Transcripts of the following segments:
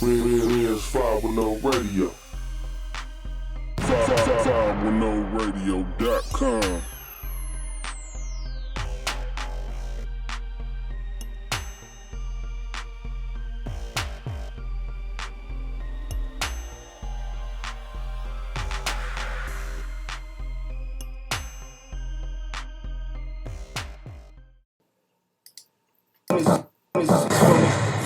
Renz 510 Radio. 510radio.com.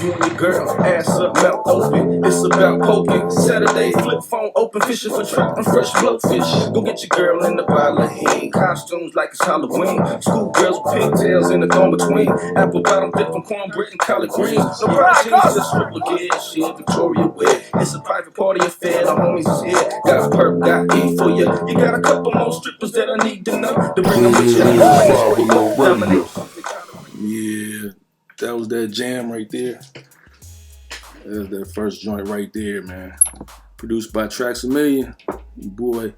You and your girl, ass up, mouth open. It's about poking. Saturday, flip phone open, fishing for trout and fresh blowfish. Go get your girl in the bottle of Henny. Costumes like it's Halloween. Schoolgirls with pigtails in the thong between. Apple bottom dip from cornbread and collard greens. No proteins, just stripper gear. Shit, Victoria wear. It's a private party affair. The homies is here. Got perp, got E for you. You got a couple more strippers that I need to know to bring them with you. Yeah. That was that jam right there. That was that first joint right there, man. Produced by Traxamillion, your boy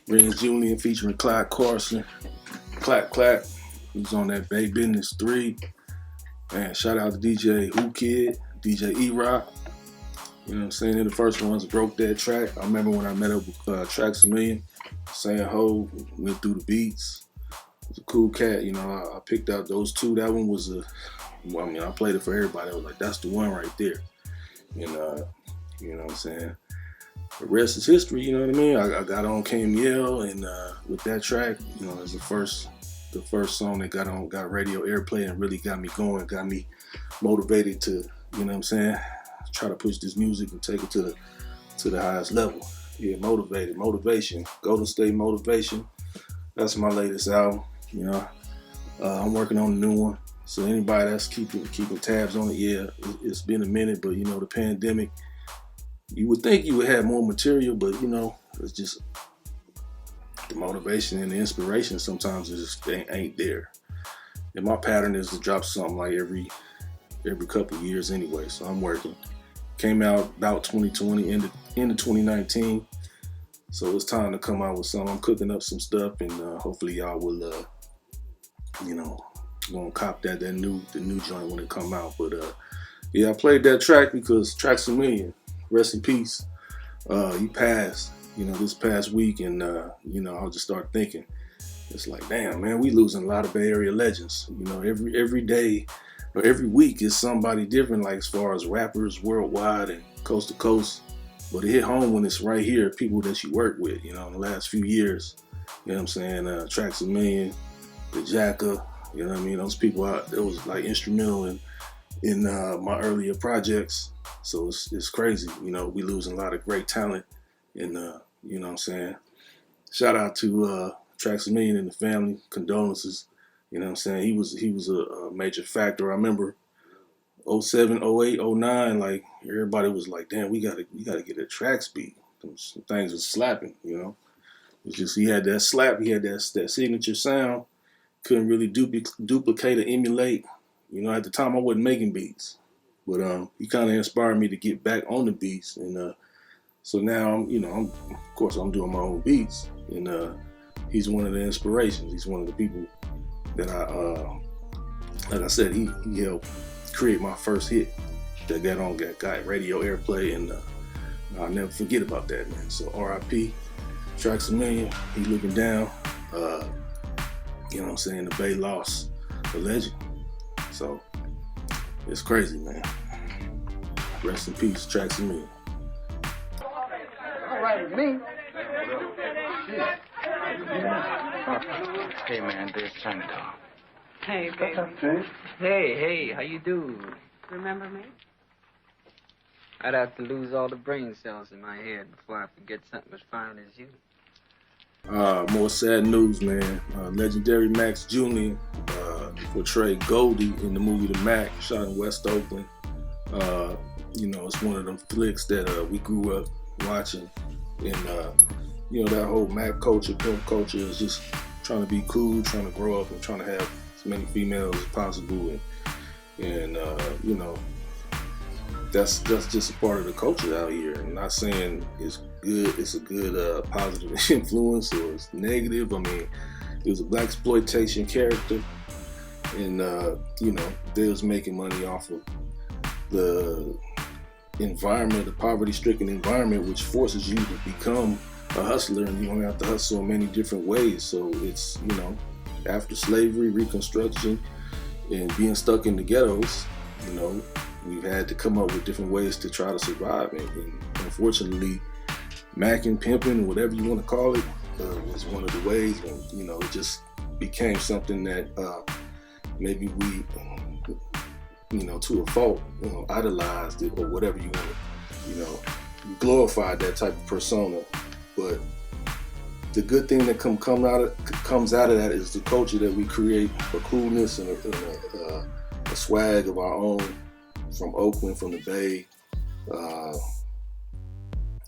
Max Julien featuring Clyde Carson. Clap, clap. He's on that Bay Business 3. Man, shout out to DJ Who Kid, DJ E-Rock. You know what I'm saying? They're the first ones that broke that track. I remember when I met up with Traxamillion, saying ho, went through the beats. It was a cool cat, you know. I picked out those two. That one was I mean, I played it for everybody. I was like, that's the one right there. And, you know what I'm saying? The rest is history, you know what I mean? I got on KML, and with that track, you know, it was the first song that got radio airplay and really got me going, got me motivated to, you know what I'm saying, try to push this music and take it to the highest level. Yeah, motivation, Golden State Motivation. That's my latest album, you know. I'm working on a new one. So anybody that's keeping tabs on it, yeah, it's been a minute, but you know, the pandemic, you would think you would have more material, but you know, it's just the motivation and the inspiration sometimes just ain't there. And my pattern is to drop something like every couple of years anyway, so I'm working. Came out about 2020, into 2019, so it's time to come out with something. I'm cooking up some stuff, and hopefully y'all will, you know, gonna cop the new joint when it come out. But yeah, I played that track because Traxamillion, rest in peace. He passed, you know, this past week, and you know, I just started thinking, it's like, damn, man, we losing a lot of Bay Area legends. You know, every day or every week is somebody different, like as far as rappers worldwide and coast to coast. But it hit home when it's right here, people that you work with, you know, in the last few years. You know what I'm saying? Traxamillion, the Jacka. You know what I mean? Those people that was like instrumental in my earlier projects. So it's crazy. You know, we losing a lot of great talent. And you know what I'm saying? Shout out to Traxamillion and the family. Condolences. You know what I'm saying? He was a major factor. I remember 07, 08, 09, like everybody was like, damn, we gotta get a Trax beat. Some things was slapping, you know. It's just he had that slap, he had that signature sound. Couldn't really duplicate or emulate. You know, at the time I wasn't making beats, but he kind of inspired me to get back on the beats, and so now I'm of course I'm doing my own beats, and he's one of the inspirations. He's one of the people that like I said, he helped create my first hit that got radio airplay, and I'll never forget about that, man. So R.I.P. Traxamillion, he looking down. You know what I'm saying? The Bay lost a legend. So it's crazy, man. Rest in peace, Traxamillion. All right with me. Hey, man, there's Chinatown. Hey, baby. What's up, Hey, how you do? Remember me? I'd have to lose all the brain cells in my head before I forget something as fine as you. More sad news, man. Legendary Max Julien portrayed Goldie in the movie The Mack, shot in West Oakland. You know, it's one of them flicks that we grew up watching. And, you know, that whole Mack culture, pimp culture is just trying to be cool, trying to grow up and trying to have as many females as possible. And you know, that's just a part of the culture out here. I'm not saying it's good, it's a good positive influence or it's negative. I mean, it was a blaxploitation character, and you know, they was making money off of the environment, a poverty-stricken environment, which forces you to become a hustler, and you're gonna have to hustle in many different ways. So it's, you know, after slavery, Reconstruction, and being stuck in the ghettos, you know, we've had to come up with different ways to try to survive. And unfortunately, Mack and pimping, whatever you want to call it, was one of the ways. And, you know, it just became something that maybe we, you know, to a fault, you know, idolized it, or whatever you want to, you know, glorified that type of persona. But the good thing that comes out of that is the culture that we create, a coolness and a swag of our own, from Oakland, from the Bay.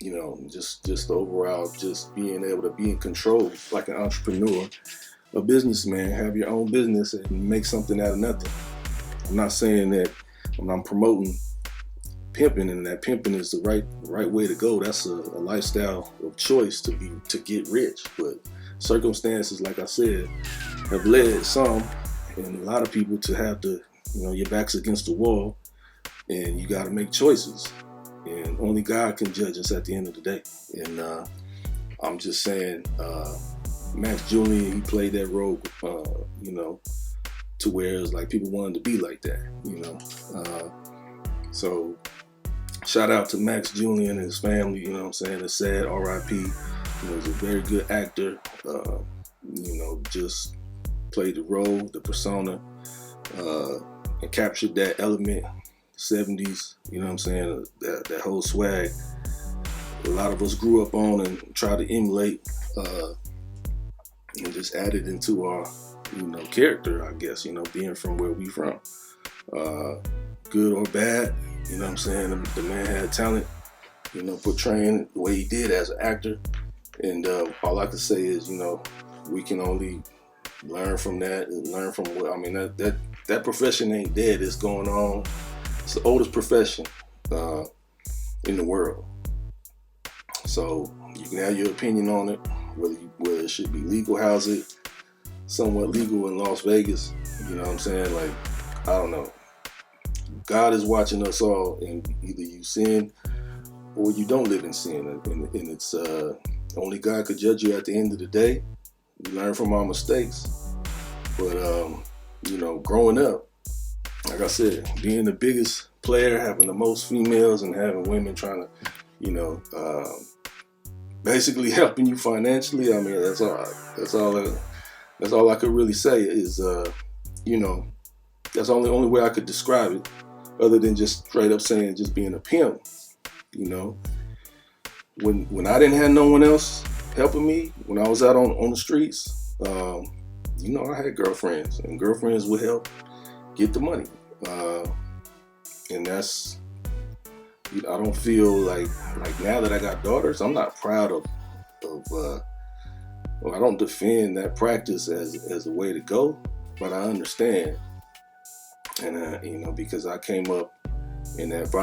You know, just overall, just being able to be in control, like an entrepreneur, a businessman, have your own business and make something out of nothing. I'm not saying that when I'm promoting pimping, and that pimping is the right way to go. That's a lifestyle of choice to get rich. But circumstances, like I said, have led some and a lot of people to have to, you know, your back's against the wall, and you got to make choices. And only God can judge us at the end of the day. And I'm just saying, Max Julien, he played that role, you know, to where it's like people wanted to be like that, you know. So shout out to Max Julien and his family, you know what I'm saying? It's sad, R.I.P. You know, he's a very good actor, you know, just played the role, the persona, and captured that element, 70s, you know what I'm saying? That whole swag a lot of us grew up on and tried to emulate, and just added into our, you know, character, I guess, you know, being from where we from. Good or bad, you know what I'm saying? The man had talent, you know, portraying the way he did as an actor. And all I can say is, you know, we can only learn from that and learn from what, I mean, that profession ain't dead. It's going on. It's the oldest profession in the world. So you can have your opinion on it, whether it should be legal, how's it somewhat legal in Las Vegas, you know what I'm saying? Like, I don't know. God is watching us all, and either you sin or you don't live in sin, and it's only God could judge you at the end of the day. We learn from our mistakes, but you know, growing up, like I said, being the biggest player, having the most females, and having women trying to, you know, basically helping you financially. I mean, that's all I could really say is, you know, that's the only way I could describe it, other than just straight up saying just being a pimp. You know, when I didn't have no one else helping me, when I was out on the streets, you know, I had girlfriends, and girlfriends would help get the money, and that's, I don't feel like now that I got daughters, I'm not proud of well, I don't defend that practice as a way to go, but I understand. And you know, because I came up in that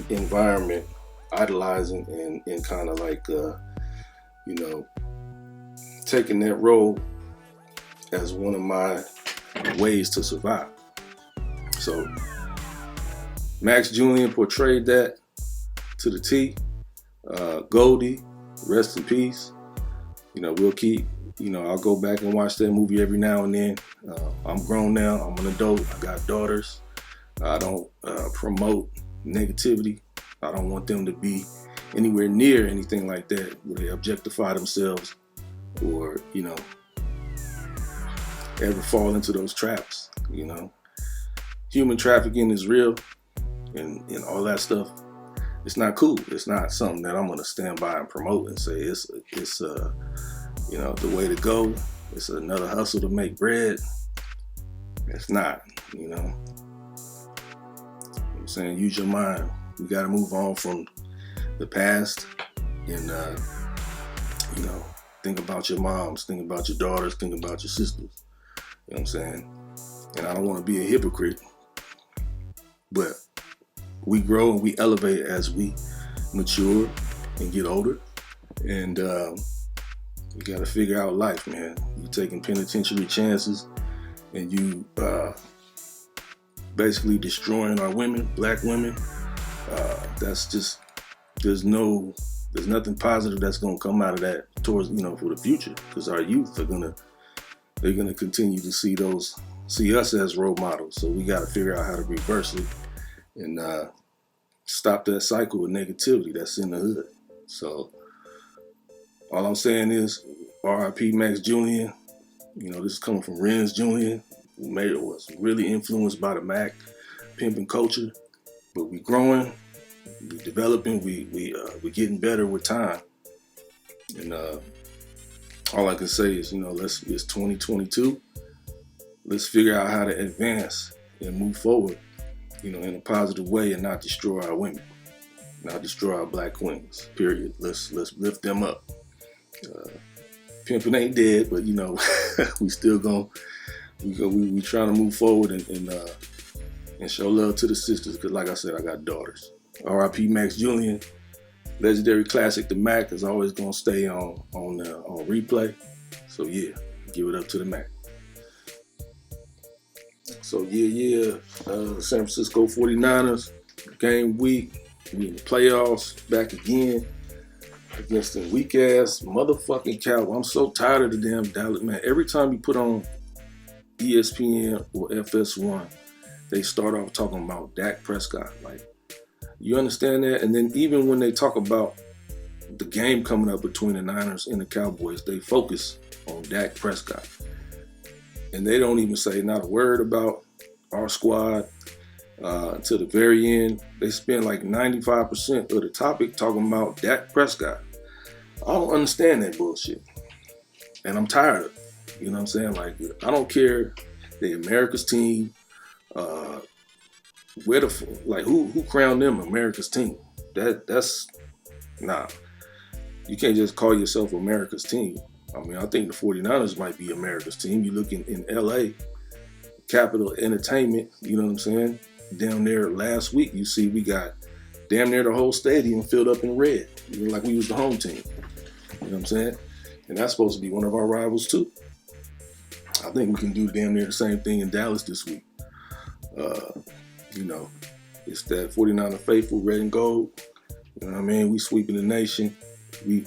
environment, idolizing and kind of like, you know, taking that role as one of my ways to survive. So Max Julien portrayed that to the T. Goldie, rest in peace. You know, we'll keep, you know, I'll go back and watch that movie every now and then. I'm grown now. I'm an adult. I got daughters. I don't promote negativity. I don't want them to be anywhere near anything like that where they objectify themselves or, you know, ever fall into those traps, you know. Human trafficking is real, and all that stuff. It's not cool. It's not something that I'm going to stand by and promote and say it's you know, the way to go. It's another hustle to make bread. It's not, you know. I'm saying, use your mind. We got to move on from the past and, you know, think about your moms, think about your daughters, think about your sisters. You know what I'm saying? And I don't want to be a hypocrite, but we grow and we elevate as we mature and get older. And you got to figure out life, man. You're taking penitentiary chances, and you basically destroying our women, black women, That's just there's nothing positive that's gonna come out of that towards for the future, because our youth are gonna continue to see us as role models. So we got to figure out how to reverse it and stop that cycle of negativity that's in the hood. So all I'm saying is R.I.P. Max Julien. This is coming from Renz Julien, who was really influenced by the Mack pimping culture. But we growing, we developing, we getting better with time. And all I can say is, it's 2022. Let's figure out how to advance and move forward, in a positive way, and not destroy our women, not destroy our black queens. Period. Let's lift them up. Pimping ain't dead, but we still we trying to move forward and show love to the sisters, because like I said, I got daughters. R.I.P. Max Julien. Legendary classic, the Mack, is always gonna stay on replay. So yeah, give it up to the Mack. So San Francisco 49ers, game week. We in the playoffs, back again against the weak ass motherfucking Cowboys. I'm so tired of the damn Dallas, man. Every time you put on ESPN or FS1, they start off talking about Dak Prescott. Like, you understand that? And then even when they talk about the game coming up between the Niners and the Cowboys, they focus on Dak Prescott. And they don't even say not a word about our squad until the very end. They spend like 95% of the topic talking about Dak Prescott. I don't understand that bullshit. And I'm tired of it. You know what I'm saying? Like, I don't care. They America's team. Who crowned them America's team? That's nah. You can't just call yourself America's team. I mean, I think the 49ers might be America's team. You look in LA, Capital Entertainment, you know what I'm saying? Down there last week, you see we got damn near the whole stadium filled up in red. Like we was the home team. You know what I'm saying? And that's supposed to be one of our rivals too. I think we can do damn near the same thing in Dallas this week. It's that 49er faithful, red and gold. You know what I mean? We sweeping the nation. We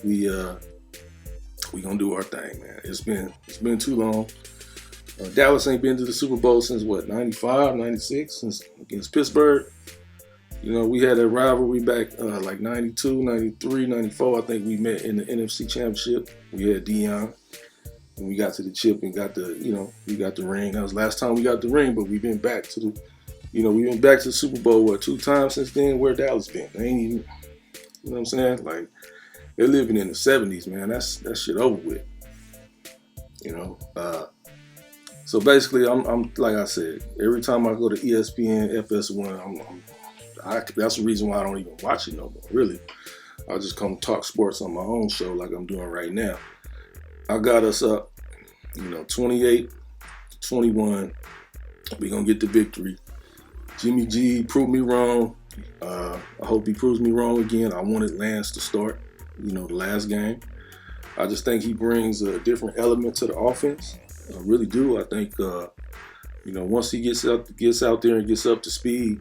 gonna do our thing, man. It's been too long. Dallas ain't been to the Super Bowl since what, 95, 96, since against Pittsburgh. We had that rivalry back like 92, 93, 94. I think we met in the NFC Championship. We had Dion, and we got to the chip and got we got the ring. That was the last time we got the ring, but we've been back to the Super Bowl 2 times since then. Where Dallas been? They ain't even, you know what I'm saying? Like, they're living in the 70s, man. That shit over with. So basically, I'm like I said, every time I go to ESPN, FS1, that's the reason why I don't even watch it no more. Really, I'll just come talk sports on my own show like I'm doing right now. I got us up, 28-21. We're gonna get the victory. Jimmy G proved me wrong. I hope he proves me wrong again. I wanted Lance to start, the last game. I just think he brings a different element to the offense. I really do. I think, once he gets out there and gets up to speed,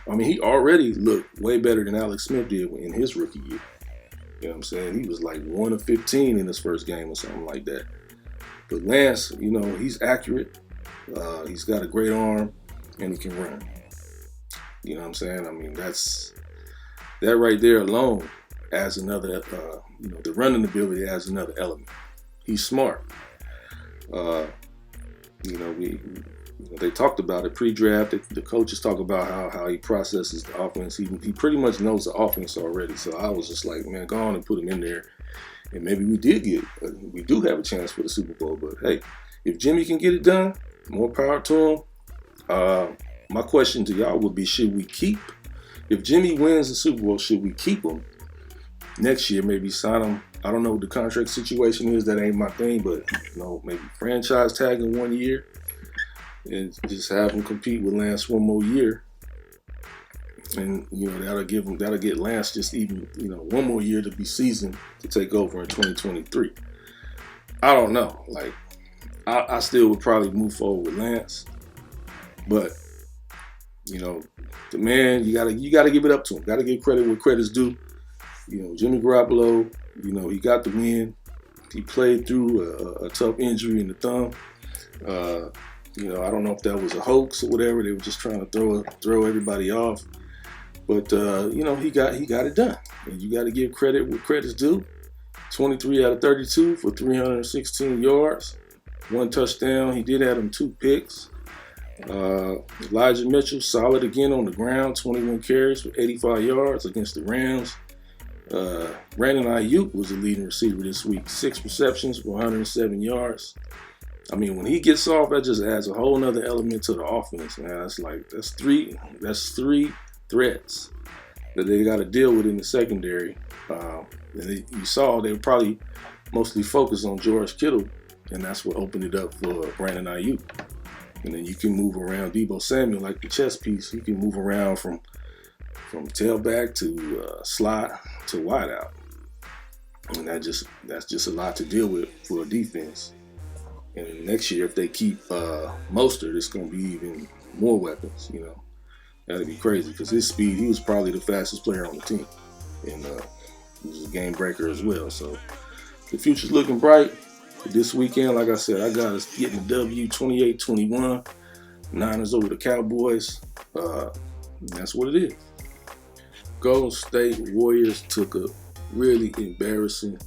I mean, he already looked way better than Alex Smith did in his rookie year. You know what I'm saying? He was like 1 of 15 in his first game or something like that. But Lance, he's accurate. He's got a great arm, and he can run. You know what I'm saying? I mean, that right there alone adds another, the running ability adds another element. He's smart. They talked about it pre-draft. The coaches talk about how he processes the offense. He pretty much knows the offense already. So I was just like, man, go on and put him in there. And maybe we do have a chance for the Super Bowl. But hey, if Jimmy can get it done, more power to him. My question to y'all would be, if Jimmy wins the Super Bowl, should we keep him next year? Maybe sign him. I don't know what the contract situation is. That ain't my thing, but maybe franchise tag him 1 year and just have him compete with Lance 1 more year. And that'll get Lance just even 1 more year to be seasoned to take over in 2023. I don't know. Like, I still would probably move forward with Lance, but You know, the man, you gotta give it up to him. Gotta give credit where credit's due. You know, Jimmy Garoppolo, you know, he got the win. He played through a tough injury in the thumb. You know, I don't know if that was a hoax or whatever. They were just trying to throw everybody off. But you know, he got it done. And you got to give credit where credit's due. 23 out of 32 for 316 yards, 1 touchdown. He did have him 2 picks. Elijah Mitchell, solid again on the ground, 21 carries for 85 yards against the Rams. Brandon Ayuk was the leading receiver this week, 6 receptions for 107 yards. I mean, when he gets off, that just adds a whole nother element to the offense, man. That's three threats that they got to deal with in the secondary. And you saw they were probably mostly focused on George Kittle, and that's what opened it up for Brandon Ayuk. And then you can move around Deebo Samuel like the chess piece. You can move around from tailback to slot to wideout, and that's just a lot to deal with for a defense. And next year, if they keep Mostert, it's going to be even more weapons. You know, that'd be crazy because his speed, he was probably the fastest player on the team, and he was a game breaker as well. So the future's looking bright. This weekend, like I said, I got us getting the W 28-21. Niners over the Cowboys. That's what it is. Golden State Warriors took a really embarrassing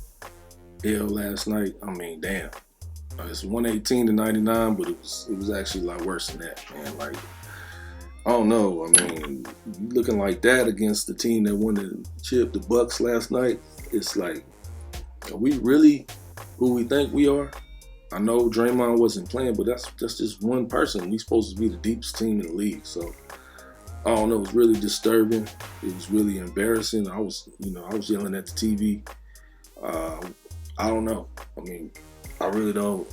L last night. I mean, damn. It's 118-99, but it was actually a lot worse than that, man. Like, I don't know. I mean, looking like that against the team that won the chip, the Bucks, last night, it's like, are we really who we think we are? I know Draymond wasn't playing, but that's just one person. We're supposed to be the deepest team in the league. So, I don't know. It was really disturbing. It was really embarrassing. I was yelling at the TV. I don't know. I mean, I really don't.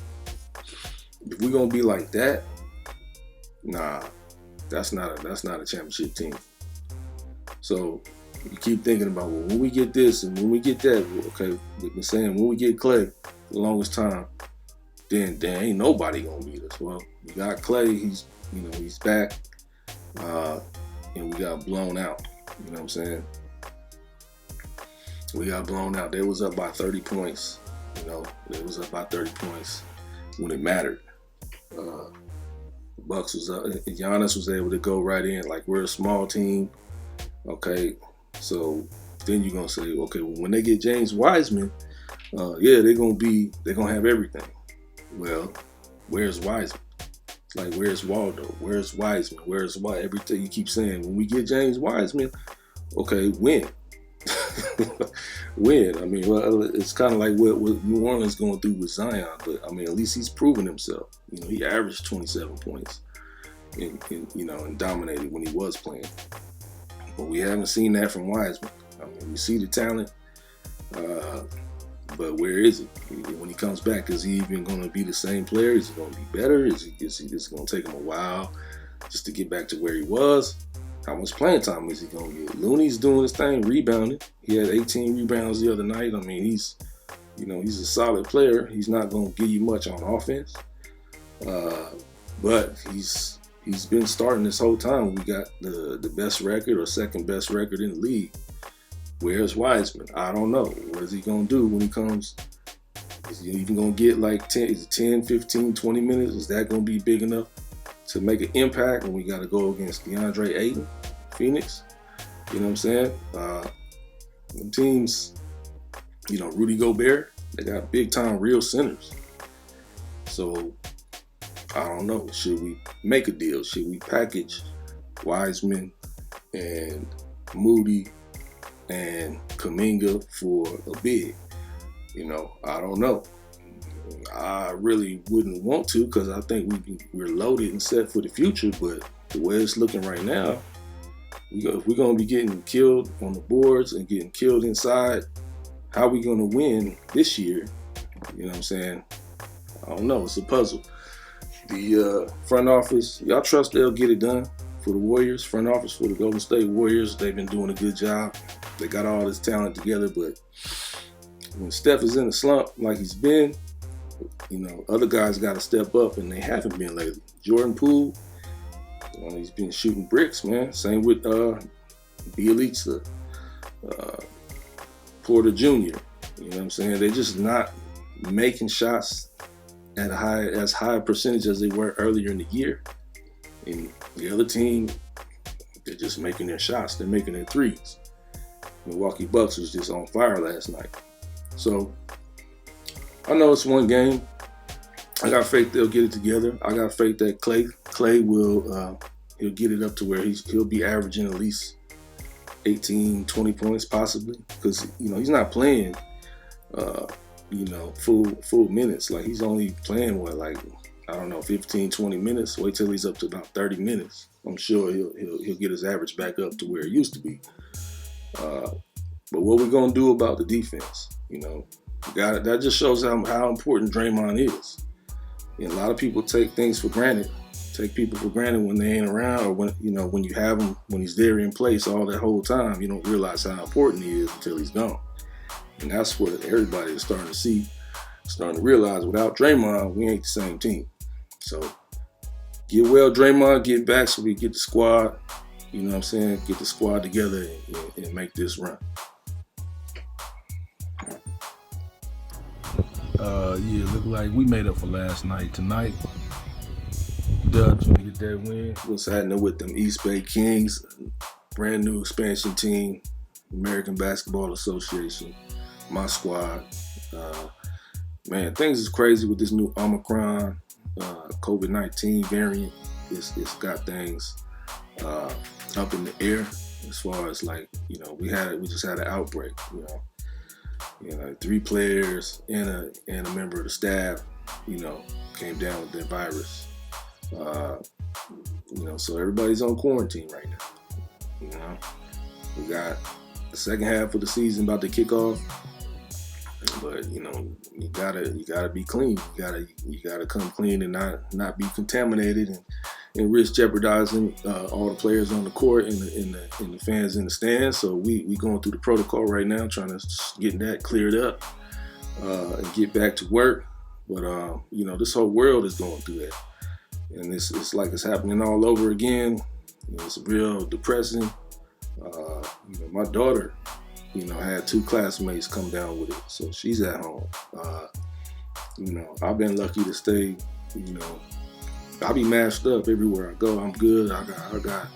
If we're gonna be like that, nah, that's not a championship team. So you keep thinking about, well, when we get this and when we get that, okay, we've been saying when we get Clay for the longest time, then ain't nobody gonna beat us. Well, we got Clay, he's back, and we got blown out. You know what I'm saying? We got blown out. They was up by 30 points. You know, they was up by 30 points when it mattered. Bucks was up. Giannis was able to go right in. Like, we're a small team. Okay, so then you're gonna say, okay, well, when they get James Wiseman, they're gonna have everything. Well, where's Wiseman? Like, where's Waldo? Where's Wiseman? Where's what? Everything you keep saying. When we get James Wiseman, okay, win. Win. I mean, well, it's kind of like what New Orleans going through with Zion, but I mean, at least he's proven himself. You know, he averaged 27 points and dominated when he was playing. But we haven't seen that from Wiseman. I mean, we see the talent, but where is it when he comes back? Is he even going to be the same player? Is he going to be better? Is he just going to take him a while just to get back to where he was? How much playing time is he going to get? Looney's doing his thing, rebounding. He had 18 rebounds the other night. I mean, he's a solid player. He's not going to give you much on offense, but he's been starting this whole time. We got the best record or second best record in the league. Where's Wiseman? I don't know. What is he going to do when he comes? Is he even going to get like 10, 15, 20 minutes? Is that going to be big enough to make an impact when we got to go against DeAndre Ayton, Phoenix? You know what I'm saying? Them teams, Rudy Gobert, they got big-time real centers. So, I don't know. Should we make a deal? Should we package Wiseman and Moody and Kuminga for a big? I don't know. I really wouldn't want to, because I think we're loaded and set for the future. But the way it's looking right now, if we're going to be getting killed on the boards and getting killed inside, how are we going to win this year? You know what I'm saying? I don't know. It's a puzzle. The front office, y'all trust they'll get it done for the Warriors? Front office for the Golden State Warriors, they've been doing a good job. They got all this talent together, but when Steph is in a slump like he's been, other guys got to step up, and they haven't been lately. Jordan Poole, he's been shooting bricks, man. Same with Bielitsa, Porter Jr. You know what I'm saying? They're just not making shots at as high a percentage as they were earlier in the year. And the other team, they're just making their shots. They're making their threes. Milwaukee Bucks was just on fire last night. So I know it's one game. I got faith they'll get it together. I got faith that Clay will he'll get it up to where he'll be averaging at least 18, 20 points possibly, because he's not playing full minutes. Like, he's only playing 15, 20 minutes. Wait till he's up to about 30 minutes. I'm sure he'll get his average back up to where it used to be. But what we're gonna do about the defense, that just shows how important Draymond is. And a lot of people take things for granted. Take people for granted when they ain't around, or when you have him, when he's there in place all that whole time. You don't realize how important he is until he's gone. And that's what everybody is starting to see, starting to realize. Without Draymond, we ain't the same team. So get well, Draymond, get back so we get the squad, you know what I'm saying, get the squad together and make this run. Look like we made up for last night. Tonight, Dubs gonna get that win. What's happening with them East Bay Kings, brand new expansion team, American Basketball Association, my squad. Man, things is crazy with this new Omicron COVID-19 variant. It's got things up in the air as far as we just had an outbreak. 3 players and a member of the staff, came down with that virus. So everybody's on quarantine right now. We got the second half of the season about to kick off, but you gotta be clean. You gotta come clean and not be contaminated and risk jeopardizing all the players on the court and the fans in the stands. So we going through the protocol right now, trying to get that cleared up and get back to work. But this whole world is going through that, and it's like it's happening all over again. It's real depressing. My daughter, had 2 classmates come down with it, so she's at home. I've been lucky to stay. I be masked up everywhere I go. I'm good. I got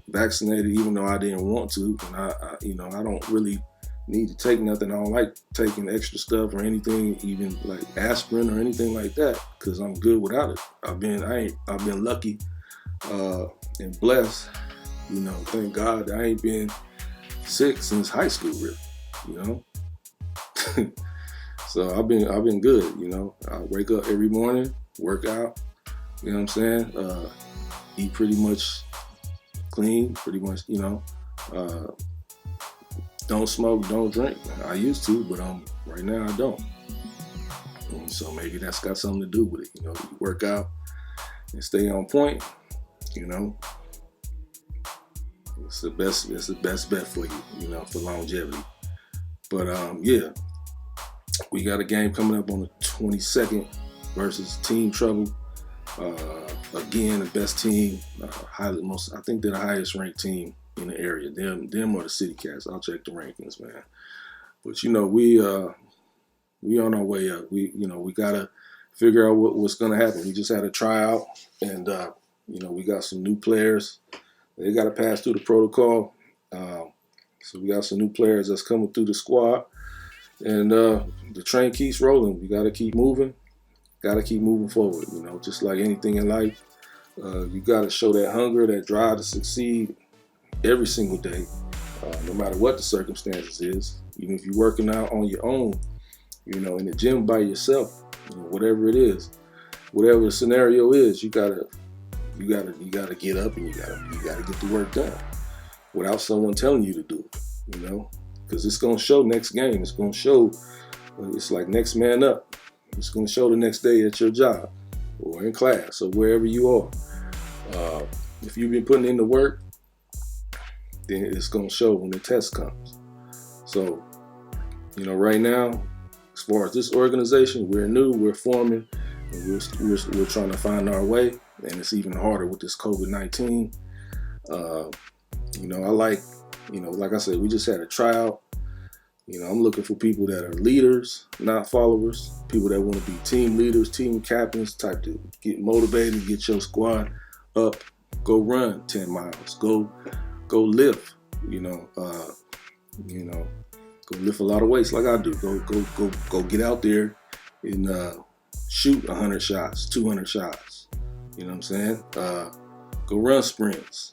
vaccinated, even though I didn't want to. And I don't really need to take nothing. I don't like taking extra stuff or anything, even like aspirin or anything like that, because I'm good without it. I've been lucky and blessed. Thank God I ain't been sick since high school, really. So I've been good. I wake up every morning, work out, you know what I'm saying? Eat pretty much clean, pretty much, don't smoke, don't drink. I used to, but right now I don't. And so maybe that's got something to do with it. You work out and stay on point, it's the best bet for you, for longevity. But we got a game coming up on the 22nd versus Team Trouble. Again, the best team, I think they're the highest ranked team in the area. Them or the City Cats. I'll check the rankings, man. But we on our way up. We gotta figure out what's gonna happen. We just had a tryout, and we got some new players. They gotta pass through the protocol. So we got some new players that's coming through the squad, and the train keeps rolling. We gotta keep moving. Got to keep moving forward, just like anything in life. You got to show that hunger, that drive to succeed every single day, no matter what the circumstances is. Even if you're working out on your own, in the gym by yourself, whatever it is, whatever the scenario is, you gotta get up and you gotta get the work done without someone telling you to do it, because it's gonna show next game. It's gonna show. It's like next man up. It's going to show the next day at your job or in class or wherever you are. If you've been putting in the work, then it's going to show when the test comes. So, right now, as far as this organization, we're new, we're forming, and we're trying to find our way. and it's even harder with this COVID-19. You know, I like, you know, like I said, we just had a tryout. You know, I'm looking for people that are leaders, not followers, people that want to be team leaders, team captains, type to get motivated, get your squad up, go run 10 miles, go lift, you know, go lift a lot of weights like I do. Go get out there and shoot 100 shots, 200 shots. You know what I'm saying? Go run sprints.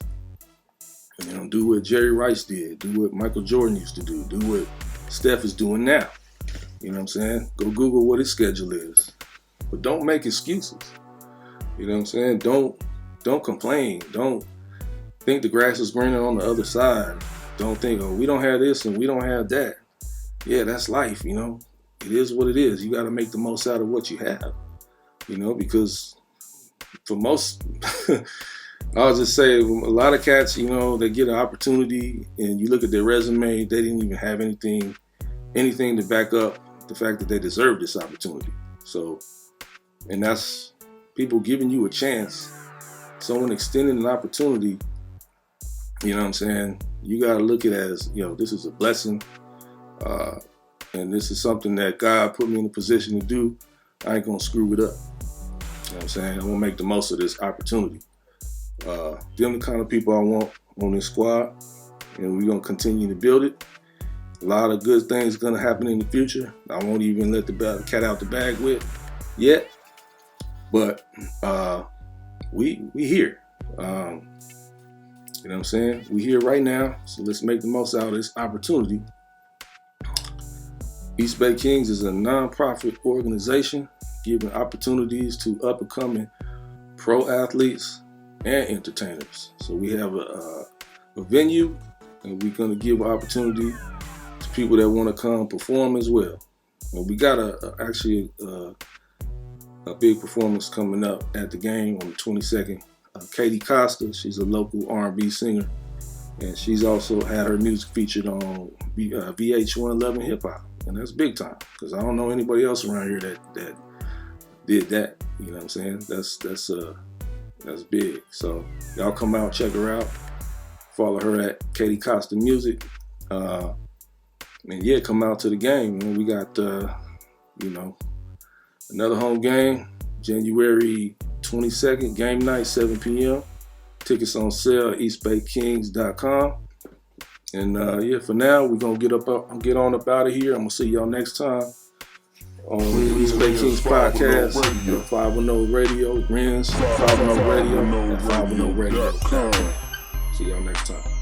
You know, do what Jerry Rice did, do what Michael Jordan used to do what Steph is doing now. You know what I'm saying? Go Google what his schedule is. But don't make excuses. You know what I'm saying? Don't complain. Don't think the grass is greener on the other side. Don't think, oh, we don't have this and we don't have that. Yeah, that's life, you know. It is what it is. You got to make the most out of what you have. You know, because for most, I'll just say a lot of cats, you know, they get an opportunity and you look at their resume, they didn't even have anything to back up the fact that they deserve this opportunity. So, and that's people giving you a chance, someone extending an opportunity, you know what I'm saying? You got to look at it as, you know, this is a blessing. And this is something that God put me in a position to do. I ain't going to screw it up. You know what I'm saying? I'm going to make the most of this opportunity. Them the kind of people I want on this squad, and we're going to continue to build it. A lot of good things going to happen in the future. I won't even let the cat out the bag with yet, but we here. You know what I'm saying? We here right now, so let's make the most out of this opportunity. East Bay Kings is a non-profit organization giving opportunities to up-and-coming pro athletes and entertainers. So we have a venue, and we're going to give opportunity to people that want to come perform as well. And we got actually a big performance coming up at the game on the 22nd. Katie Costa, she's a local R&B singer, and she's also had her music featured on VH.11 Hip Hop, and that's big time because I don't know anybody else around here that did that. You know what I'm saying? That's big. So y'all come out, check her out, follow her at Katie Costa Music, and yeah, come out to the game. And we got you know, another home game, January 22nd, game night, 7 p.m. Tickets on sale at eastbaykings.com. And yeah, for now, we're going to get on up out of here. I'm going to see y'all next time on the East Bay Kings podcast, 510 Radio, Renz, 510 Radio, and 510 Radio. See y'all next time.